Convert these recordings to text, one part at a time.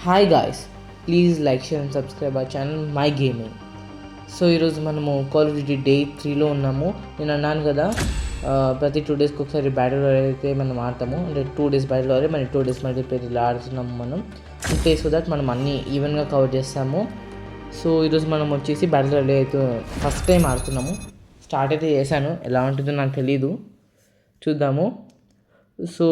Hi guys, please like share and subscribe our channel my gaming. So ఈరోజు మనము call of duty day 3లో ఉన్నాము. నేను అన్నాను కదా, ప్రతి 2 డేస్కి ఒకసారి బ్యాటిల్ రాయల్ అయితే మనం ఆడతాము. అంటే 2 డేస్ బ్యాటిల్ రాయల్, మరి 2 డేస్ మల్టీప్లేయర్ ఇలా ఆడుతున్నాము మనం. అంటే సో దట్ మనం అన్నీ ఈవెన్గా కవర్ చేస్తాము. సో ఈరోజు మనం వచ్చేసి బ్యాటిల్ రాయల్ అయితే ఫస్ట్ టైం ఆడుతున్నాము. స్టార్ట్ అయితే చేశాను, ఎలా ఉంటుందో నాకు తెలీదు, చూద్దాము. సో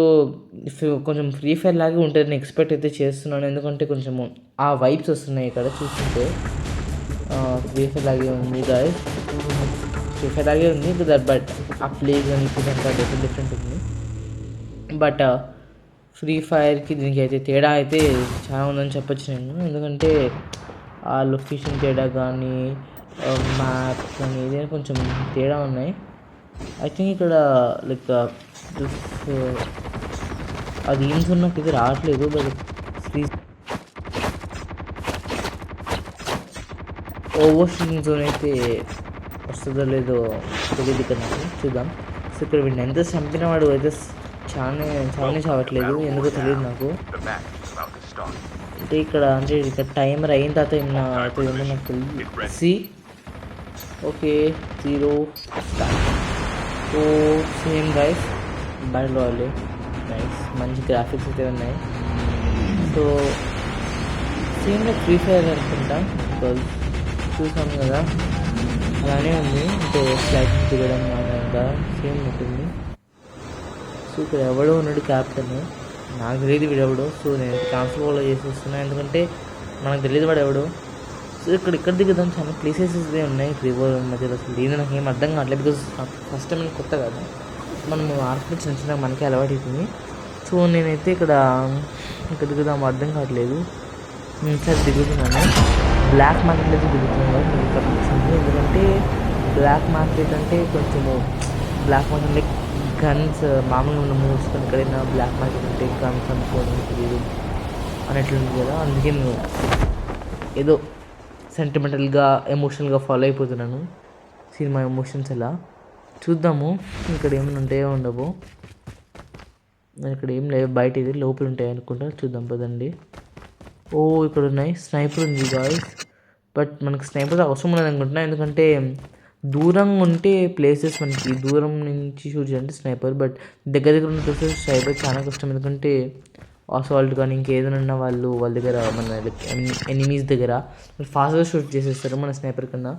కొంచెం ఫ్రీ ఫైర్ లాగే ఉంటుందని ఎక్స్పెక్ట్ అయితే చేస్తున్నాను, ఎందుకంటే కొంచెము ఆ వైబ్స్ వస్తున్నాయి ఇక్కడ చూస్తుంటే. ఫ్రీ ఫైర్ లాగే ఉంది గాయస్, ఫ్రీ ఫైర్ లాగే ఉంది బట్ ఆ ప్లే కానీ ఇప్పుడు అంతా డిఫరెంట్ ఉంది. బట్ ఫ్రీ ఫైర్కి దీనికి అయితే తేడా అయితే చాలా ఉందని చెప్పొచ్చు నేను, ఎందుకంటే ఆ లొకేషన్ తేడా కానీ మ్యాప్ కానీ ఏదైనా కొంచెం తేడా ఉన్నాయి. ఐ థింక్ ఇక్కడ లైక్ అది ఏం జోన్ నాకు ఇది రావట్లేదు, but free over shooting zone అయితే వస్తుందో లేదో తెలియదు ఇక్కడ నాకు, చూద్దాం. సో ఇక్కడ వీడిని ఎంత చంపిన వాడు అయితే చాలా చావట్లేదు, ఎందుకో తెలియదు నాకు. అంటే ఇక్కడ టైమర్ అయిన తర్వాత ఏమో నాకు తెలియదు. Okay 0 so same guys battle royal nice, మంచి గ్రాఫిక్స్ అయితే ఉన్నాయి. So same like free fire అనుకుంటా, బికాజ్ చూసాం కదా అలానే ఉంది. అంటే ఫ్లైట్ దిగడం ఇంకా సేమ్ ఉంటుంది. సో ఇక్కడ ఎవడో ఉన్నాడు క్యాప్టెన్, నాకు తెలియదు వీడెవడో. సో నేను ట్రాన్స్ఫర్ ఫాలో చేసేస్తున్నాను, ఎందుకంటే మనకు తెలియదు వాడు ఎవడో. సో ఇక్కడ దిగుదాం, చాలా ప్లేసెస్ ఉన్నాయి రివర్ మధ్యలో. అసలు దీని నాకు ఏం అర్థం కావట్లేదు, బికాజ్ ఫస్ట్ టైం కొత్త కదా, మనం ఆడుకుని చిన్న మనకి అలవాటు అవుతుంది. సో నేనైతే ఇక్కడ దిగుదాం అర్థం కావట్లేదు. నేను సరే దిగుతున్నాను, బ్లాక్ మార్కెట్ అయితే దిగుతున్నాను. ఎందుకంటే బ్లాక్ మార్కెట్ అంటే కొంచెము బ్లాక్ మార్కెట్ అంటే గన్స్ మామూలుగా ఉన్న మూవ్స్ కానీ ఎక్కడైనా బ్లాక్ మార్కెట్ అంటే గన్స్ అనుకోవడం తెలియదు అన్నట్లుంది కదా, అందుకే నేను ఏదో సెంటిమెంటల్గా ఎమోషనల్గా ఫాలో అయిపోతున్నాను సినిమా ఎమోషన్స్. ఎలా చూద్దాము. ఇక్కడ ఏమైనా ఉంటాయో ఉండవు, ఇక్కడ ఏం లేవు, బయట ఇది లోపల ఉంటాయి అనుకుంటా. చూద్దాం పదండి. ఓ ఇక్కడ ఉన్నాయి, స్నైపర్ ఉంది గాయ్స్. బట్ మనకు స్నైపర్ అవసరం ఉండదు అనుకుంటున్నా, ఎందుకంటే దూరంగా ఉంటే ప్లేసెస్ మనకి దూరం నుంచి షూట్ చేయాలంటే స్నైపర్, బట్ దగ్గర ఉన్న ప్లేసెస్ స్నైపర్ చాలా కష్టం. ఎందుకంటే అసాల్ట్ కానీ ఇంకేదైనా వాళ్ళ దగ్గర మన ఎనిమీస్ దగ్గర ఫాస్ట్గా షూట్ చేసేస్తారు మన స్నైపర్ కన్నా.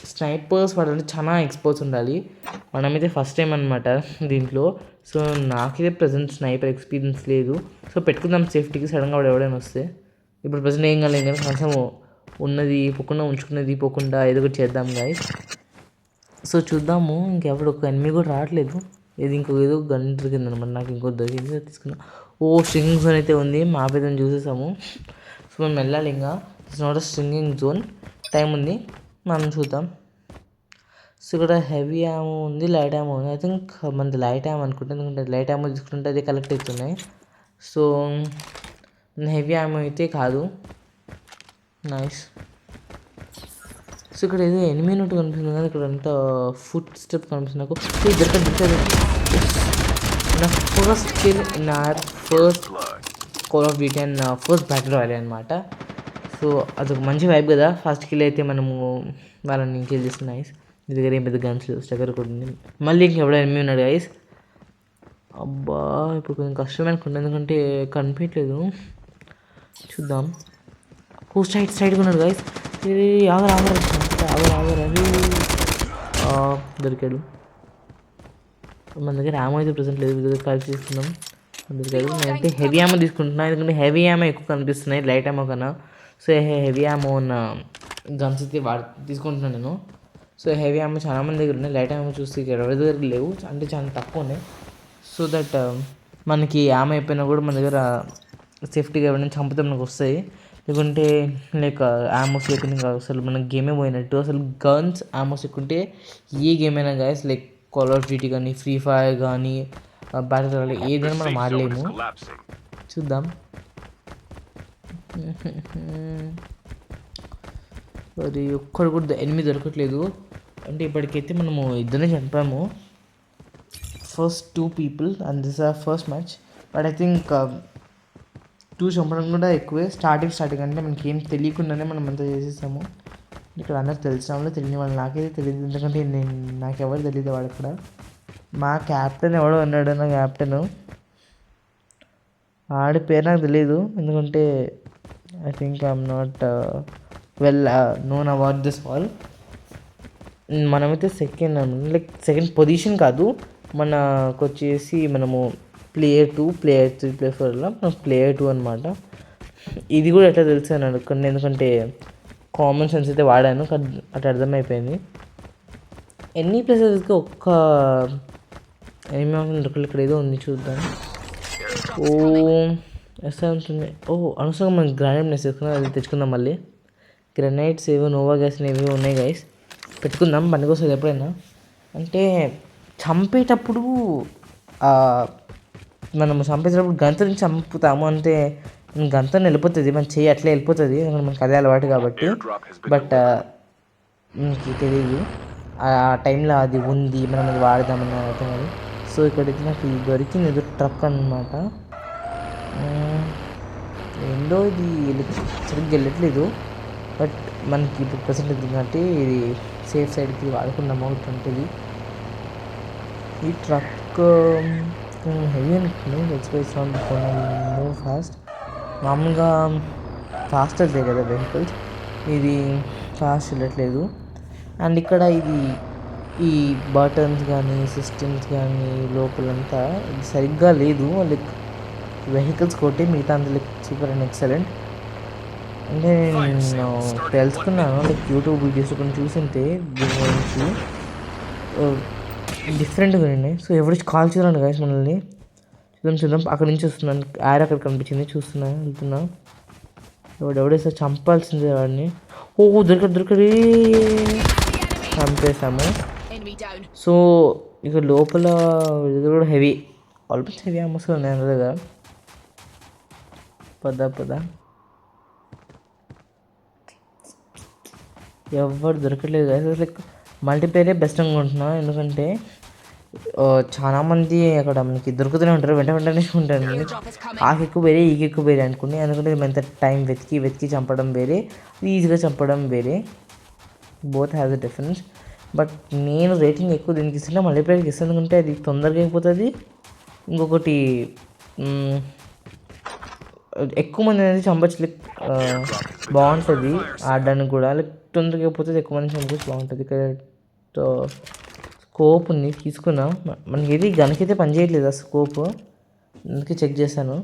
స్నైపర్స్ వాళ్ళంటే చాలా ఎక్స్పర్ట్స్ ఉండాలి. మనమైతే ఫస్ట్ టైం అనమాట దీంట్లో. సో నాకైతే ప్రజెంట్ స్నైపర్ ఎక్స్పీరియన్స్ లేదు. సో పెట్టుకుందాం సేఫ్టీకి, సడన్గా వాడు ఎవడైనా వస్తే. ఇప్పుడు ప్రజెంట్ ఏం కాలేదు కానీ కొంచెం ఉన్నది పోకుండా ఉంచుకున్నది పోకుండా ఏదో ఒకటి చేద్దాం గాయస్. సో చూద్దాము. ఇంకెవడు ఒక ఎనిమిది కూడా రావట్లేదు. ఇది ఏదో గన్ దొరికింది అనమాట నాకు, ఇంకో దొరికింది తీసుకున్నా. ఓ స్ట్రింగింగ్ జోన్ అయితే ఉంది, మా పేదని చూసేసాము. సో మనం వెళ్ళాలి, ఇంకా it's not a stringing zone. Time ఉంది, మనం చూద్దాం. సో ఇక్కడ హెవీ యామో ఉంది, లైట్ యామో ఉంది. ఐ థింక్ మనది లైట్ యామో అనుకుంటా, ఎందుకంటే లైట్ యామో తీసుకుంటే అది కలెక్ట్ అవుతున్నాయి. సో హెవీ యామో అయితే కాదు. నైస్. సో ఇక్కడ ఏదో ఎనిమినట్టు కనిపిస్తుంది కదా, ఇక్కడ అంతా ఫుట్ స్టెప్ కనిపిస్తుంది నాకు. దొరకదు నా ఫస్ట్ కిల్ నా first call of duty and నా ఫస్ట్ బ్యాటిల్ రాయల్ అనమాట. సో అదొక మంచి వైబ్ కదా, ఫస్ట్ కిల్ అయితే మనము వాళ్ళని కిల్ చేస్తుంది. నైస్. మీ దగ్గర ఏం పెద్ద గన్స్ లేవు, స్టగర్ కూడా ఉంది. మళ్ళీ ఇంకెవడో ఎనిమిది ఉన్నాడు గైస్. అబ్బా ఇప్పుడు కొంచెం కష్టమే అనుకుంటా, ఎందుకంటే కనిపించట్లేదు. చూద్దాం. ఓ సైడ్గా ఉన్నాడు గైస్. ఆగరా దొరికాడు. మన దగ్గర యామో అయితే ప్రెసెంట్ లేదు, దగ్గర కలిసి తీసుకుందాం. దొరికాడు. నేనైతే హెవీ యామో తీసుకుంటున్నాను, ఎందుకంటే హెవీ యామో ఎక్కువ కనిపిస్తున్నాయి లైట్ యామో కన్నా. సో హెవీ యామో ఉన్న గన్స్ అయితే తీసుకుంటున్నాను నేను. సో హెవీ యామో చాలా మంది దగ్గర ఉన్నాయి, లైట్ యామో చూస్తే ఎవరి దగ్గర లేవు, అంటే చాలా తక్కువ ఉన్నాయి. సో దట్ మనకి యామో అయిపోయినా కూడా మన దగ్గర సేఫ్టీగా ఎవరైనా చంపితే మనకు వస్తాయి. లేకుంటే లైక్ యామోస్ లేకుండా అసలు మన గేమే పోయినట్టు. అసలు గన్స్ యామోస్ ఎక్కుంటే ఏ గేమ్ అయినా guys, like call of duty కానీ ఫ్రీ ఫైర్ కానీ బ్యాటిల్ రాయల్ ఏదైనా మనం ఆడలేము. చూద్దాం. మరి ఒక్కడు కూడా ఎనిమిది దొరకట్లేదు. అంటే ఇప్పటికైతే మనము ఇద్దరిని చంపాము, first 2 people, and this is our first match. But I think 2 చంపడం కూడా ఎక్కువే. స్టార్టింగ్ అంటే మనకి ఏం తెలియకుండానే మనం అంతా చేసేసాము. ఇక్కడ అందరికి తెలిసిన వాళ్ళు తెలియని వాళ్ళు నాకైతే తెలియదు, ఎందుకంటే నాకెవరు తెలియదు వాడు ఇక్కడ. మా క్యాప్టెన్ ఎవడో ఉన్నాడు, నా క్యాప్టెన్ ఆడి పేరు నాకు తెలియదు, ఎందుకంటే I think I'm not well known about this all. మనమైతే సెకండ్ పొజిషన్ కాదు, మనకు వచ్చేసి మనము ప్లేయర్ 2, ప్లేయర్ 3, ప్లేయర్ 4లో మనం ప్లేయర్ 2 అనమాట. ఇది కూడా ఎట్లా తెలుసు అని అనుకోండి, ఎందుకంటే కామన్ సెన్స్ అయితే వాడాను, అట్లా అర్థమైపోయింది. ఎన్ని ప్లేసెస్కి ఒక్క ఏమేమి దొరకలు ఇక్కడ ఏదో ఉంది చూద్దాం. ఓ ఎస్ఐ ఉంటుంది. అనవసరంగా మనం గ్రానైట్ వేసుకున్నాం, అది తెచ్చుకుందాం మళ్ళీ. గ్రానైట్స్ ఏవో నోవా గ్యాస్ ఏవో ఉన్నాయి గైస్, పెట్టుకుందాం పనికొస్తుంది ఎప్పుడైనా. అంటే చంపేటప్పుడు మనం చంపేటప్పుడు గంతని చంపుతాము, అంటే గంతని వెళ్ళిపోతుంది, మన చెయ్యి అట్లే వెళ్ళిపోతుంది, మనకు అదే అలవాటు కాబట్టి. బట్ మనకి తెలియదు ఆ టైంలో అది ఉంది, మనం అది వాడదామని అర్థం కాదు. సో ఇక్కడైతే నాకు ఇది దొరికింది, ఏదో ట్రక్ అనమాట. ఏందో ఇది సరిగ్గా వెళ్ళట్లేదు, బట్ మనకి ఇప్పుడు ప్రజెంట్ ఎందుకంటే ఇది సేఫ్ సైడ్కి వాడుకున్నాము అవుతుంటుంది. ఈ ట్రక్ హెవీ అనుకుంటుంది, ఎక్స్ప్రెస్ మూవ్ ఫాస్ట్. మామూలుగా ఫాస్ట్ వెళ్తాయి కదా వెహికల్స్, ఇది ఫాస్ట్ వెళ్ళట్లేదు. అండ్ ఇక్కడ ఈ బటన్స్ కానీ సిస్టమ్స్ కానీ లోపలంతా ఇది సరిగ్గా లేదు, లైక్ వెహికల్స్ కొట్టి మిగతా అంత లైక్ సూపర్ అండ్ ఎక్సలెంట్. అంటే నేను తెలుసుకున్నాను, లైక్ యూట్యూబ్ వీడియోస్ కొన్ని చూసింటే దీని గురించి డిఫరెంట్గా ఉన్నాయి. సో ఎవరు కాల్ చేయాలండి గైస్ మనల్ని, చూద్దాం. అక్కడి నుంచి వస్తున్నాను, యాడ్ అక్కడ కనిపించింది, చూస్తున్నాను, వెళ్తున్నా. ఎవడేస్తే చంపాల్సిందే వాడిని. దొరకడి చంపేసాము. సో ఇక లోపల ఇది కూడా హెవీ, ఆల్మోస్ట్ హెవీ అమ్మస్ ఉన్నాయి అందరి దగ్గర. పద ఎవరు దొరకట్లేదు కదా, లైక్ మల్టీప్లేయరే బెస్ట్ అనుకుంటున్నా, ఎందుకంటే చాలామంది అక్కడ మనకి దొరుకుతూనే ఉంటారు, వెంటనే ఉంటారు. ఆకు ఎక్కువ వేరే ఈకి ఎక్కువ వేరే అనుకుని, ఎందుకంటే ఎంత టైం వెతికి చంపడం వేరే, ఈజీగా చంపడం వేరే, both has a difference. But నేను రేటింగ్ ఎక్కువ దీనికి ఇస్తున్నా, మల్టీప్లేయర్కి ఇస్తాను, ఎందుకంటే అది తొందరగా అయిపోతుంది. ఇంకొకటి ఎక్కువ మంది అనేది చంపచ్చు, లైక్ బాగుంటుంది ఆడడానికి కూడా, లైక్ తొందరగా అయిపోతుంది, ఎక్కువ మంది చంపచ్చు, బాగుంటుంది. ఇక్కడ స్కోప్ ఉంది, తీసుకున్నా. మనకి ఇది గనకైతే పని చేయట్లేదు ఆ స్కోప్, అందుకే చెక్ చేశాను,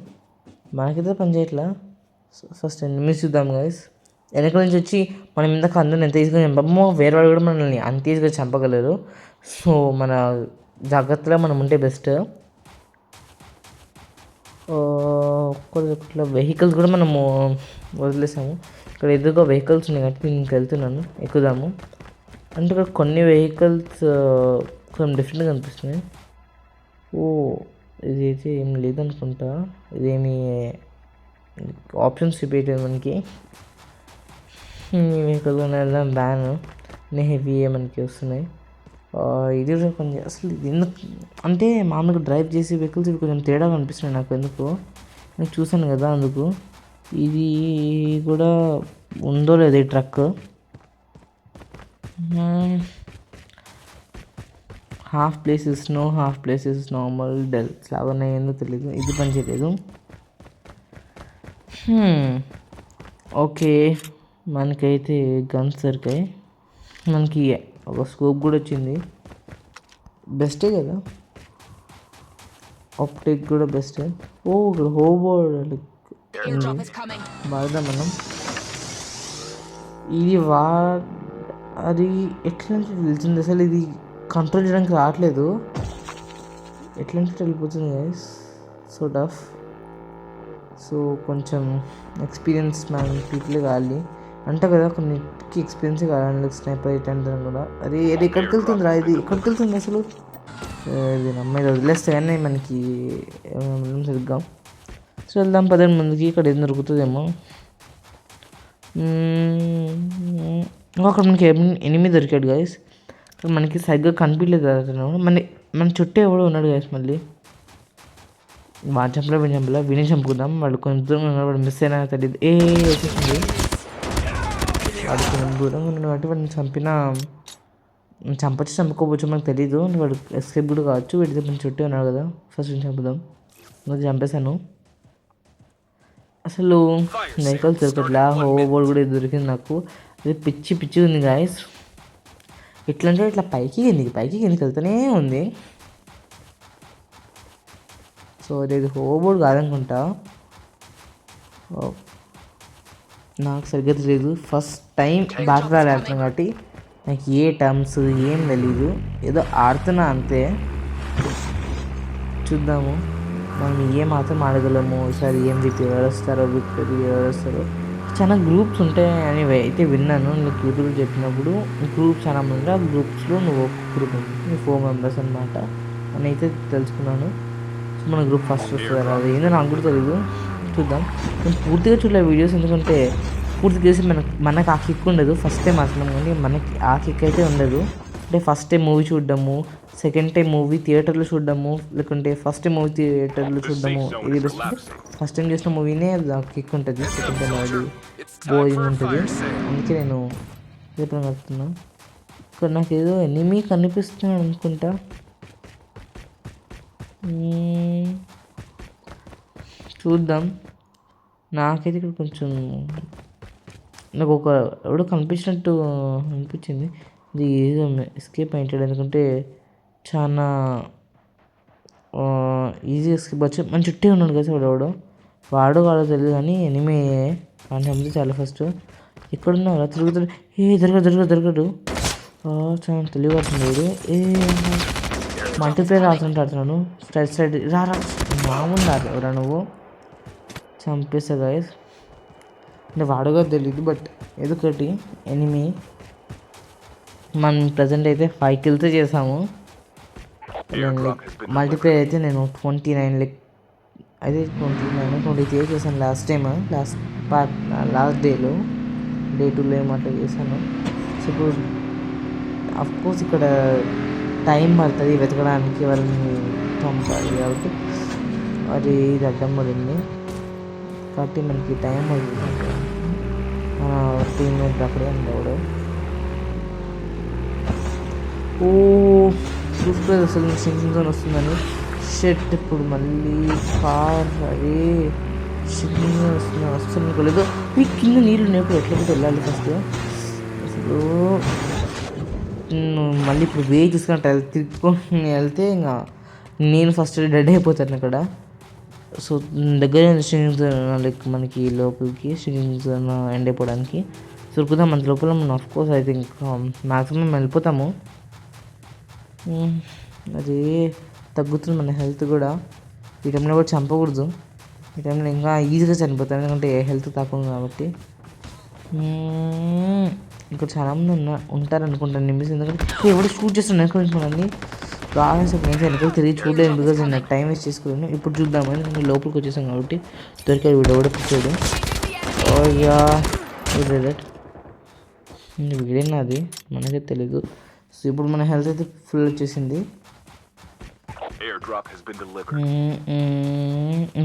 మనకైతే పని చేయట్లా. ఫస్ట్ ఎనిమిది చూద్దాం గైస్. వెనక నుంచి వచ్చి మనం ఇందాక అందరిని ఎంత ఈజీగా చంపమో వేరే వాళ్ళు కూడా మనల్ని అంత ఈజీగా చంపగలరు. సో మన జాగ్రత్తగా మనం ఉంటే బెస్ట్. ఒక్కట్లో వెహికల్స్ కూడా మనము వదిలేసాము. ఇక్కడ ఎదురుగా వెహికల్స్ ఉన్నాయి కాబట్టి నేను వెళ్తున్నాను, ఎక్కుదాము. అంటే ఇక్కడ కొన్ని వెహికల్స్ కొంచెం డిఫరెంట్గా అనిపిస్తున్నాయి. ఇది అయితే ఏం లేదనుకుంటా, ఇదేమి ఆప్షన్స్ చూపించలేదు మనకి. వెహికల్ వెళ్దాం, బ్యాన్ హెవీ మనకి వస్తున్నాయి. ఇది కొంచెం అసలు ఎందుకు అంటే మామూలుగా డ్రైవ్ చేసి వెహికల్స్ ఇవి కొంచెం తేడాగా అనిపిస్తున్నాయి నాకు, ఎందుకు నేను చూసాను కదా అందుకు. ఇది కూడా ఉందో లేదో ఈ truck, half places snow, half places normal deals లాగా ఉన్నాయి, ఎందుకు తెలియదు. ఇది పని చేయలేదు. ఓకే, మనకైతే గన్స్ దొరికాయి, మనకి ఒక స్కోప్ కూడా వచ్చింది, బెస్టే కదా. ఆప్టిక్ కూడా బెస్టే. ఇక్కడ హోబోర్డ్ వాడదాం మనం. ఇది అది ఎట్లా తెలిసింది అసలు, ఇది కంట్రోల్ చేయడానికి రావట్లేదు, ఎట్లా వెళ్ళిపోతుంది గైస్, సో టఫ్. సో కొంచెం ఎక్స్పీరియన్స్ మ్యాన్ పీపుల్ కావాలి అంట కదా, కొన్నిటికి ఎక్స్పీరియన్స్ కావాలి, స్నైపర్ ఇట్లాంటి కూడా. అది ఎక్కడికి వెళ్తుంది రా, ఇది ఎక్కడికి వెళ్తుంది అసలు, ఇది అమ్మాయి వదిలేస్తే కానీ మనకి సరిగ్గా. సో వెళ్దాం పదండి ముందుకి, ఇక్కడ ఏం దొరుకుతుందేమో. అక్కడ మనకి ఎనిమిది దొరికాడు గైస్, మనకి సరిగ్గా కనిపించలేదు అతను, మన చుట్టూ ఎవడో ఉన్నాడు గైస్. మళ్ళీ వాడు చంపలే వీడిని చంపలే వీడిని చంపుకుందాం. వాడు కొంచెం దూరంగా ఉన్నాడు, వాడు మిస్ అయినా తెలియదు. వచ్చేసింది. వాడు కొంచెం దూరంగా ఉన్నాడు కాబట్టి వాడిని చంపుకోవచ్చు మనకు తెలీదు. వాడు ఎస్కేప్ కూడా కావచ్చు. వీడి దగ్గర చుట్టూ ఉన్నాడు కదా, ఫస్ట్ చంపుదాం. ఇంకా చంపేశాను. అసలు వెహికల్ దొరకట్లా. హోవర్బోర్డ్ కూడా దొరికింది నాకు. అది పిచ్చి ఉంది గాయస్. ఎట్లా అంటే ఇట్లా పైకి కిందికి వెళ్తూనే ఉంది. సో ఇది హోవర్బోర్డ్ కాదనుకుంటా, నాకు సరిగ్గా తెలియదు. ఫస్ట్ టైం బ్యాటిల్ రాయల్ ఆడుతున్నాను కాబట్టి నాకు ఏ టర్మ్స్ ఏం తెలీదు, ఏదో ఆడుతున్నా అంతే. చూద్దాము మనం ఏ మాత్రం ఆడగలము. ఈసారి ఏం ఎవరు వస్తారో విక్టరీ ఎవరు వస్తారో. చాలా గ్రూప్స్ ఉంటాయని అయితే విన్నాను. నీకు యూట్యూబ్ చెప్పినప్పుడు గ్రూప్స్ చాలా మంది, ఆ గ్రూప్స్లో నువ్వు ఒక గ్రూప్ ఉంటుంది, 4 మెంబర్స్ అనమాట అని అయితే తెలుసుకున్నాను. సో మన గ్రూప్ ఫస్ట్ వస్తుంది. అది ఏందో నాకు కూడా తెలియదు. చూద్దాం. నేను పూర్తిగా చూడలే వీడియోస్, ఎందుకంటే పూర్తిగా చేసి మనకు ఆ కిక్ ఉండదు. ఫస్ట్ టైం మాట్లాడడం కానీ మనకి ఆ కిక్ అయితే ఉండదు. అంటే ఫస్ట్ టైం మూవీ చూడడము, సెకండ్ టైం మూవీ థియేటర్లో చూడడము, లేకుంటే ఫస్ట్ టైం మూవీ థియేటర్లో చూడడము, ఇది బెస్ట్. ఫస్ట్ టైం చేసిన మూవీనే కిక్ ఉంటుంది, సెకండ్ టైం అది బోరింగ్ ఉంటుంది. అందుకే నేను ఎప్పుడు కడుతున్నా. ఇక్కడ నాకు ఏదో ఎనిమీ కనిపిస్తున్నాను అనుకుంటా. చూద్దాం. నాకైతే ఇక్కడ కొంచెం నాకు ఎవడో కనిపించినట్టు అనిపించింది. ఇది ఏదో ఎస్కేప్ అయింటాడు, ఎందుకంటే చాలా ఈజీ ఎస్కేప్ వచ్చి మన చుట్టే ఉన్నాడు కదా. వాడు కాడో తెలియదు కానీ ఎనిమే అంటే చాలా ఫస్ట్ ఎక్కడున్నా తిరుగుతాడు. దొరకడు. చాలా తెలియబడుతుంది వాడు. మల్టీప్లేయర్ ఆడుతున్నాడు. స్ట్రైట్ రా మామూలు రా నువ్వు. చంపేస్తా గాయస్. అంటే వాడుగా తెలియదు, బట్ ఏదొకటి ఎనిమి. మనం ప్రజెంట్ అయితే 5 kills చేసాము. మల్టీప్లేయర్ అయితే నేను 29 అయితే 23 చేశాను లాస్ట్ టైం. లాస్ట్ డేలో డే 2లో ఏమట్లా చేశాను. సో ఇప్పుడు అఫ్కోర్స్ ఇక్కడ టైం పడుతుంది వెతకడానికి, వాళ్ళని చంపాలి కాబట్టి అది ఇది అడ్డం పడింది కాబట్టి మనకి టైం పడుతుంది. టీమ్మేట్ అక్కడే ఉండేవాడు. చూసుకోలేదు అసలు సింగింగ్ జోన్ వస్తుందని. షెట్ ఇప్పుడు మళ్ళీ కార్ అదే సింగింగ్ జోన్ వస్తుంది అసలు అనుకోలేదు. ఈ కింద నీళ్ళు ఉన్నప్పుడు ఎట్లా వెళ్ళాలి ఫస్ట్ అసలు. మళ్ళీ ఇప్పుడు వే చూసుకుంటే తిరుక్కొని వెళ్తే ఇంకా నేను ఫస్ట్ డెడ్ అయిపోతాను అక్కడ. సో దగ్గర స్విమ్మింగ్ జోన్ లైక్ మనకి లోపలికి స్విమ్మింగ్ జోన్ ఎండ్ అయిపోవడానికి దొరుకుతాం. మన లోపల మనం ఆఫ్కోర్స్ ఐ థింక్ మ్యాక్సిమం వెళ్ళిపోతాము. అది తగ్గుతుంది మన హెల్త్ కూడా. ఈ టైంలో కూడా చంపకూడదు. ఈ టైంలో ఇంకా ఈజీగా చనిపోతాం, ఎందుకంటే హెల్త్ తక్కువ కాబట్టి. ఇంకా చాలామంది ఉంటారు అనుకుంటాను నిమిషం, ఎందుకంటే ఎవరు షూట్ చేస్తున్నాను అనుకుంటున్నాను. రావాల్సి నేను వెనకాల తిరిగి చూడలేదు, బికాజ్ నేను టైం వేస్ట్ చేసుకోలేను. ఇప్పుడు చూద్దాము, ఎందుకంటే లోపలికి వచ్చేసాం కాబట్టి. దొరికాడు వీడు కూడా పిచ్చాడు. ఓయ్యా వీడేనా అది మనకైతే తెలీదు. సో ఇప్పుడు మన హెల్త్ అయితే ఫుల్ వచ్చేసింది.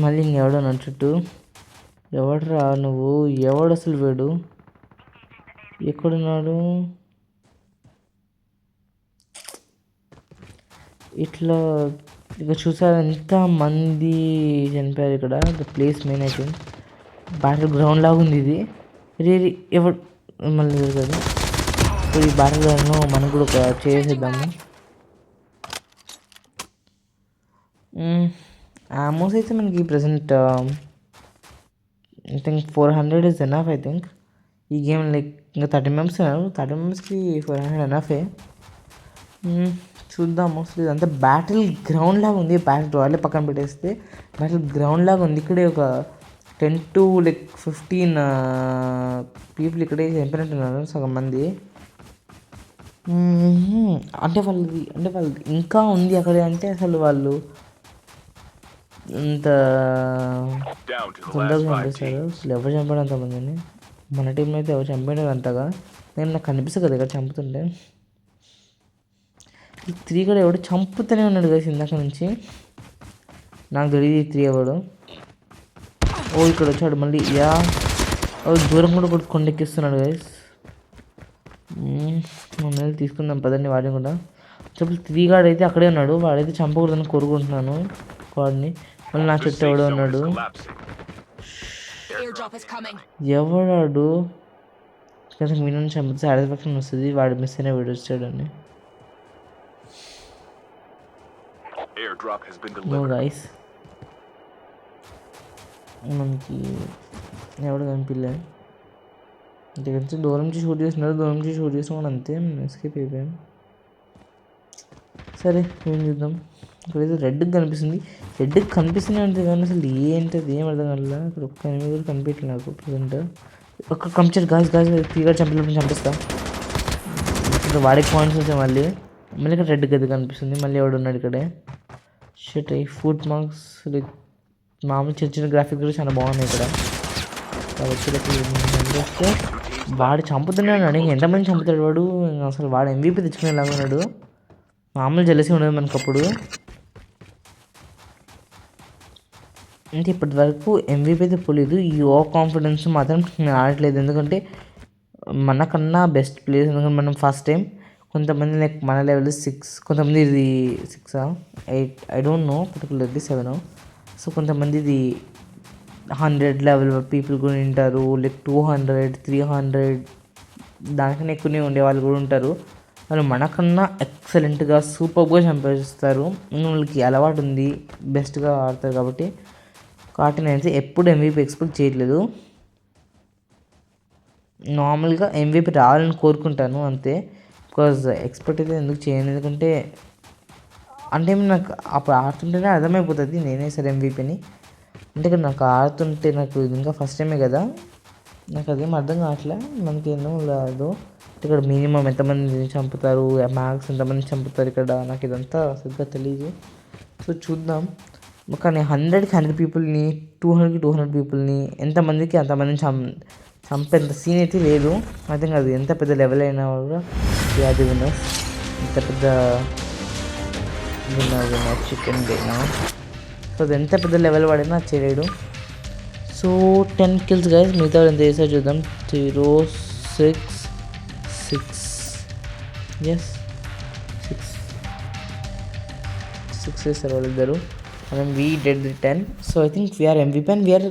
మళ్ళీ ఇంకెవడో నా చుట్టూ. ఎవడరా నువ్వు? ఎవడు అసలు వీడు? ఎక్కడున్నాడు? ఇట్లా ఇక చూసారు ఎంతమంది చనిపోయారు ఇక్కడ. ద ప్లేస్ మెయిన్ అయితే బ్యాటిల్ గ్రౌండ్ లాగా ఉంది ఇది. రేరి ఎవడు మళ్ళీ కదా. సో ఈ బ్యాటిల్ గ్రౌండ్లో మనం కూడా ఒక చేసేద్దాము. ఆమోస్ అయితే మనకి present I think 400 is enough. I think ఈ గేమ్ లైక్ ఇంకా 30 మెంబర్స్ ఉన్నారు, 30 మెంబర్స్కి 400 ఎనఫే. చూద్దాము. అసలు ఇదంతా బ్యాటిల్ గ్రౌండ్ లాగా ఉంది. బ్యాటిల్ రాయల్ పక్కన పెట్టేస్తే బ్యాటిల్ గ్రౌండ్ లాగా ఉంది. ఇక్కడే ఒక 10 to 15 పీపుల్ ఇక్కడే చంపినట్టున్నారు సగం మంది. అంటే వాళ్ళది ఇంకా ఉంది అక్కడే. అంటే అసలు వాళ్ళు అంత తొందరగా చంపేస్తారు. అసలు ఎవరు చంపాడు అంతమందిని? మన టీంలో అయితే ఎవరు చంపాడు అంతగా. నేను నాకు కనిపిస్తుంది కదా ఇక్కడ చంపుతుంటే. ఈ 3 కూడా ఎవడు చంపుతూనే ఉన్నాడు కదా ఇందాక నుంచి. నాకు తెలియదు 3 ఎవడు. ఓ ఇక్కడ వచ్చాడు మళ్ళీ. యా దూరం కూడా కొండెక్కిస్తున్నాడు గైస్. మమ్మల్ని తీసుకుందాం పదండి వాడిని కూడా. చెప్పు 3 గాడు అయితే అక్కడే ఉన్నాడు. వాడైతే చంపకూడదని కోరుకుంటున్నాను వాడిని. మళ్ళీ నా చుట్టూ ఎవడో ఉన్నాడు. ఎవడాడు కానీ మీ నుంచి చంపితే సాటిస్ఫాక్షన్ వస్తుంది. వాడు మిస్ అయినా వీడు వచ్చాడని. నో గైస్ మనకి ఎవడు కనిపించలే. దగ్గర నుంచి దూరం నుంచి షూట్ చేస్తున్నారు. దూరం నుంచి షూట్ చేసిన అంతే ఎస్కేప్ అయిపోయాం. సరే ఏం చూద్దాం. ఇక్కడైతే రెడ్కి కనిపిస్తుంది. రెడ్కి కనిపిస్తుంది అంటే కానీ అసలు ఏంటది ఏం అర్థం కాదు. ఇక్కడ ఒక్క ఎనిమిది కూడా కనిపించలేదు నాకు ప్రజెంట్. ఒక్క కంప్లీట్ గాజు 3 గారు చంపినప్పుడు చంపిస్తా. ఇక్కడ వాడికి పాయింట్స్ వచ్చాయి. మళ్ళీ ఇక్కడ రెడ్ గది కనిపిస్తుంది. మళ్ళీ ఎవడు ఉన్నాడు ఇక్కడే. షట్ ఈ ఫుట్ మార్క్స్ లైక్ మామూలు చిన్న చిన్న గ్రాఫిక్ కూడా చాలా బాగున్నాయి ఇక్కడ. కాబట్టి వాడు చంపుతున్నాడు. ఎంతమంది చంపుతాడు వాడు. అసలు వాడు MVP తెచ్చుకునేలాగా ఉన్నాడు. మామూలు జలసి ఉండదు మనకు అప్పుడు. అంటే ఇప్పటి వరకు MVP అయితే పోలేదు. ఈ కాన్ఫిడెన్స్ మాత్రం నేను ఆడట్లేదు. ఎందుకంటే మనకన్నా బెస్ట్ ప్లేయర్స్. ఎందుకంటే మనం ఫస్ట్ టైం కొంతమంది లైక్ మన లెవెల్ 6, కొంతమంది ఇది 6 8 I don't know particularly 7. So కొంతమంది ఇది 100 లెవెల్ పీపుల్ కూడా ఉంటారు. లైక్ 200 300 దానికన్నా ఎక్కువనే ఉండే వాళ్ళు కూడా ఉంటారు. వాళ్ళు మనకన్నా ఎక్సలెంట్గా సూపర్గా చంపేస్తారు. వాళ్ళకి అలవాటు ఉంది, బెస్ట్గా ఆడతారు. కాబట్టి నేనైతే ఎప్పుడు MVP ఎక్స్పెక్ట్ చేయట్లేదు. నార్మల్గా MVP రావాలని కోరుకుంటాను అంతే. బికాజ్ ఎక్స్పెక్ట్ అయితే ఎందుకు చేయను. ఎందుకంటే అంటే నాకు అప్పుడు ఆడుతుంటేనే అర్థమైపోతుంది నేనే సరే MVPని. అంటే నాకు ఆడుతుంటే నాకు ఇంకా ఫస్ట్ టైమే కదా, నాకు అదేం అర్థం కావట్లే. మనకి ఎన్నో రాదు. ఇక్కడ మినిమం ఎంతమంది చంపుతారు, మ్యాక్స్ ఎంతమంది చంపుతారు ఇక్కడ, నాకు ఇదంతా సరిగ్గా తెలియదు. సో చూద్దాం. కానీ 100కి 100 పీపుల్ని, 200కి 200 పీపుల్ని, ఎంతమందికి అంతమందిని చంపేంత సీన్ అయితే లేదు. అర్థం కాదు ఎంత పెద్ద లెవెల్ అయినా కూడా అది విన్నర్స్. ఎంత పెద్ద విన్నర్ చికెన్ అయినా. సో అది ఎంత పెద్ద లెవెల్ వాడినా చేయలేడు. So 10 kills guys. మిగతా ఎంత చేసారో చూద్దాం. 0 6 6 ఎస్ 6 చేస్తారు వాళ్ళిద్దరు. and we did the 10. So I think we are MVP and we are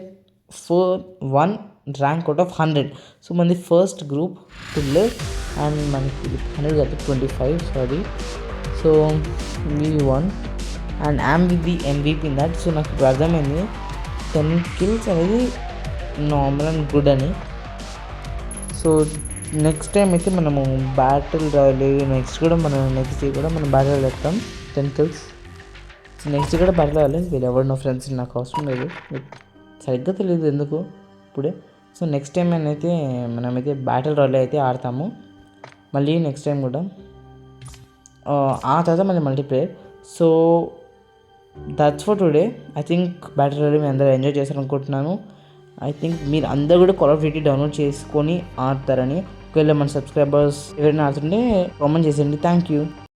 1 rank out of 100. So మన first group two live and మనకి 100 కాదు 25 sorry. So we won and I'm with the MVP in that. So నాకు ఇప్పుడు అర్థమైంది 10 kills అనేది normal and good అని. So next time అయితే మనము బ్యాటిల్ రాయాలి. నెక్స్ట్ కూడా మనం బ్యాటిల్ వేస్తాం 10 kills. నెక్స్ట్ కూడా బ్యాటిల్ రాయాలి. వీళ్ళు ఎవరు నా ఫ్రెండ్స్ నాకు అవసరం లేదు, సరిగ్గా తెలియదు ఎందుకు ఇప్పుడే. సో నెక్స్ట్ టైం అయితే మనమైతే బ్యాటిల్ రాయల్ అయితే ఆడతాము మళ్ళీ నెక్స్ట్ టైం కూడా. ఆ తర్వాత మళ్ళీ multiplayer. So that's for today. I think battle royal మీరు అందరూ ఎంజాయ్ చేస్తారనుకుంటున్నాను. ఐ థింక్ మీరు అందరూ కూడా కాల్ ఆఫ్ డ్యూటీ డౌన్లోడ్ చేసుకొని ఆడతారని. ఒకవేళ మన సబ్స్క్రైబర్స్ ఎవరైనా ఆడుతుంటే కామెంట్ చేసేయండి. Thank you.